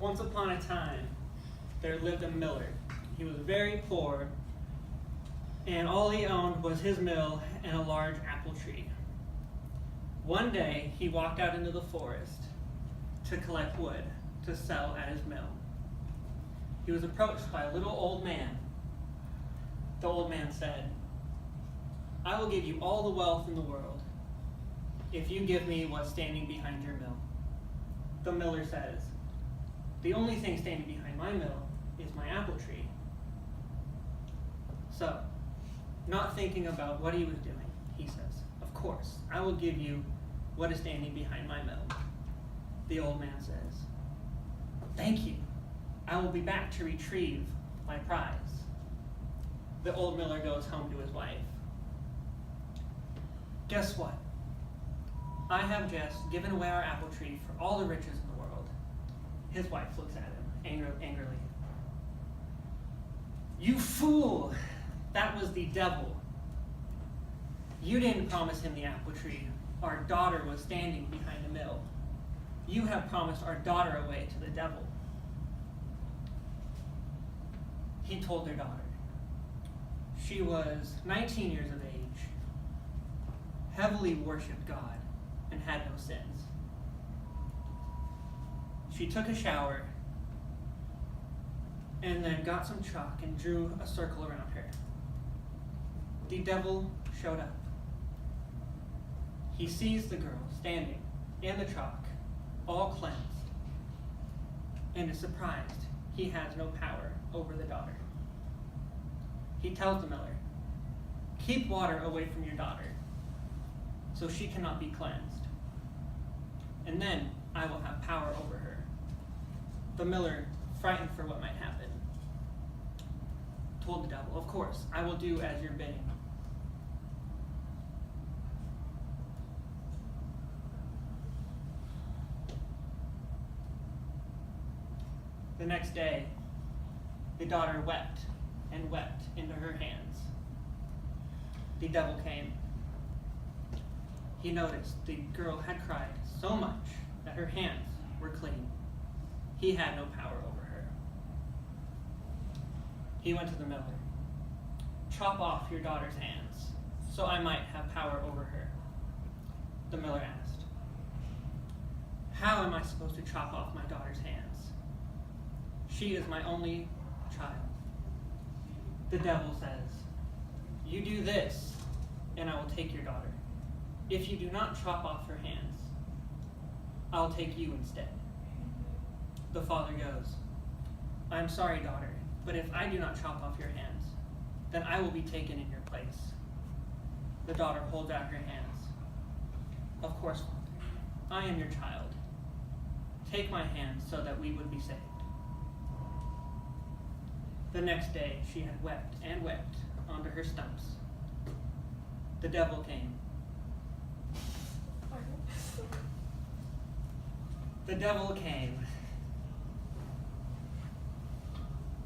Once upon a time, there lived a miller. He was very poor, and all he owned was his mill and a large apple tree. One day, he walked out into the forest to collect wood to sell at his mill. He was approached by a little old man. The old man said, "I will give you all the wealth in the world if you give me what's standing behind your mill." The miller says, "The only thing standing behind my mill is my apple tree." So, not thinking about what he was doing, he says, "Of course, I will give you what is standing behind my mill." The old man says, "Thank you. I will be back to retrieve my prize." The old miller goes home to his wife. "Guess what? I have just given away our apple tree for all the riches in the world." His wife looks at him angrily. "You fool! That was the devil. You didn't promise him the apple tree. Our daughter was standing behind the mill. You have promised our daughter away to the devil." He told their daughter. She was 19 years of age, heavily worshipped God, and had no sins. She took a shower and then got some chalk and drew a circle around her. The devil showed up. He sees the girl standing in the chalk, all cleansed, and is surprised he has no power over the daughter. He tells the miller, "Keep water away from your daughter, so she cannot be cleansed, and then I will have power over her." The miller, frightened for what might happen, told the devil, "Of course, I will do as you're bidding." The next day, the daughter wept and wept into her hands. The devil came. He noticed the girl had cried so much that her hands were clean. He had no power over her. He went to the miller. "Chop off your daughter's hands, so I might have power over her." The miller asked, "How am I supposed to chop off my daughter's hands? She is my only child." The devil says, "You do this, and I will take your daughter. If you do not chop off her hands, I'll take you instead." The father goes, "I'm sorry, daughter, but if I do not chop off your hands, then I will be taken in your place." The daughter holds out her hands. "Of course, Father, I am your child. Take my hands so that we would be saved." The next day, she had wept and wept onto her stumps. The devil came. The devil came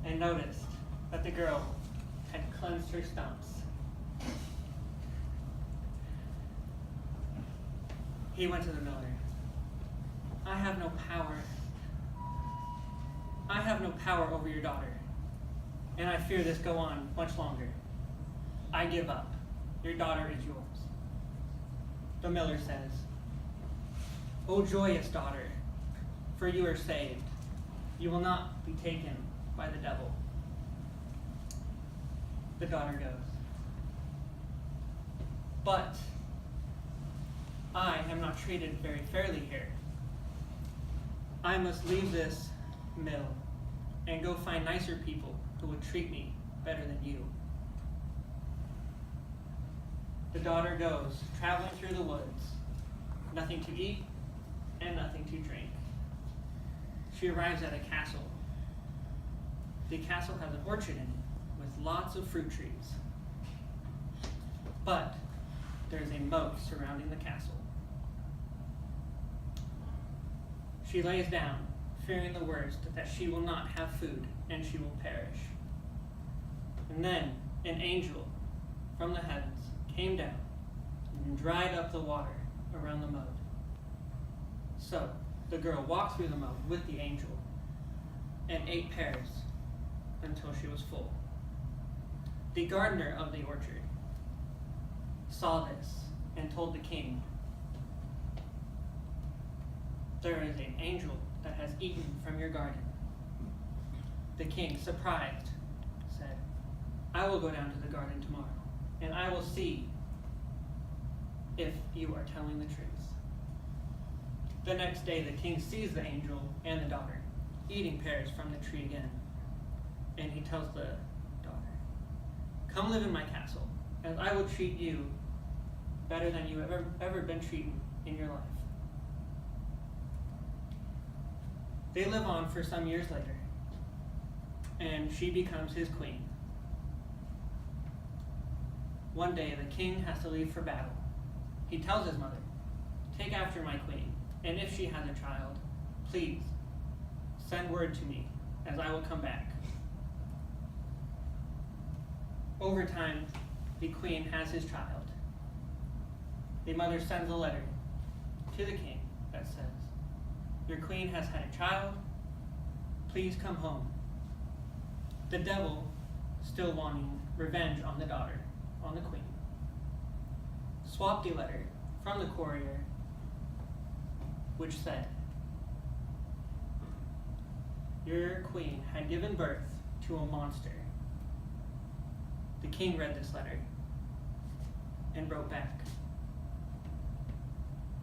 and noticed that the girl had cleansed her stumps. He went to the miller. I have no power over your daughter, and I fear this go on much longer. I give up. Your daughter is yours." The miller says, "O joyous daughter, for you are saved. You will not be taken by the devil." The daughter goes, "But I am not treated very fairly here. I must leave this mill and go find nicer people who would treat me better than you." The daughter goes, traveling through the woods, nothing to eat and nothing to drink. She arrives at a castle. The castle has an orchard in it with lots of fruit trees. But there's a moat surrounding the castle. She lays down, fearing the worst that she will not have food and she will perish. And then an angel from the heavens came down and dried up the water around the moat. So the girl walked through the moat with the angel and ate pears until she was full. The gardener of the orchard saw this and told the king, "There is an angel that has eaten from your garden." The king, surprised, said, "I will go down to the garden tomorrow, and I will see if you are telling the truth." The next day the king sees the angel and the daughter eating pears from the tree again, and he tells the daughter, "Come live in my castle, and I will treat you better than you have ever been treated in your life." They live on for some years later, and she becomes his queen. One day the king has to leave for battle. He tells his mother, "Take after my queen, and if she has a child, please send word to me, as I will come back." Over time, the queen has his child. The mother sends a letter to the king that says, "Your queen has had a child, please come home." The devil, still wanting revenge on the daughter, on the queen, swapped the letter from the courier, which said, "Your queen had given birth to a monster." The king read this letter and wrote back,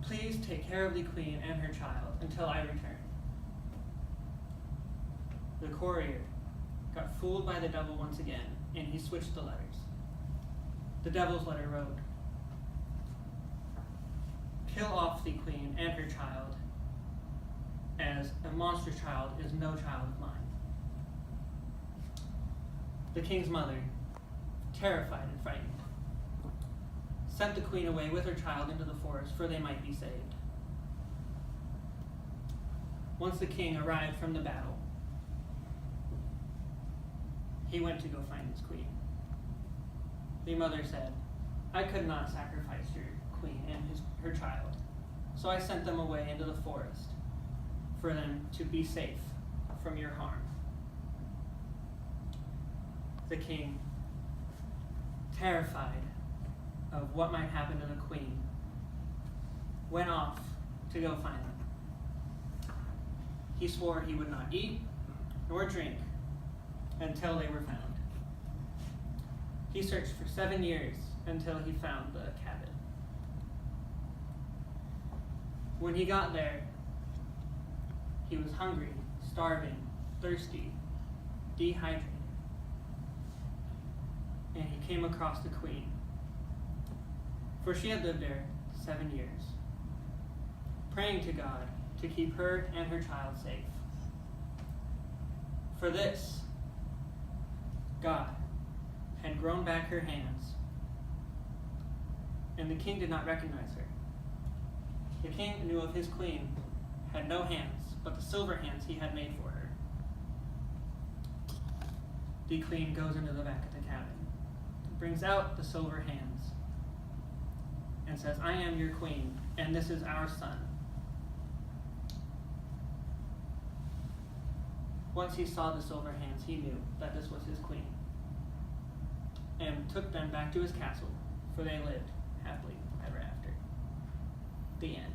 "Please take care of the queen and her child until I return." The courier got fooled by the devil once again, and he switched the letters. The devil's letter wrote, "Kill off the queen and her child, as a monster child is no child of mine." The king's mother, terrified and frightened, sent the queen away with her child into the forest, for they might be saved. Once the king arrived from the battle, he went to go find his queen. The mother said, "I could not sacrifice your queen and her child, so I sent them away into the forest for them to be safe from your harm." The king, terrified of what might happen to the queen, went off to go find them. He swore he would not eat nor drink until they were found. He searched for 7 years until he found the cabin. When he got there, he was hungry, starving, thirsty, dehydrated, and he came across the queen, for she had lived there 7 years, praying to God to keep her and her child safe. For this, God had grown back her hands, and the king did not recognize her. The king knew of his queen had no hands, but the silver hands he had made for her. The queen goes into the back of the cabin, brings out the silver hands, and says, "I am your queen, and this is our son." Once he saw the silver hands, he knew that this was his queen, and took them back to his castle, for they lived happily ever after. The end.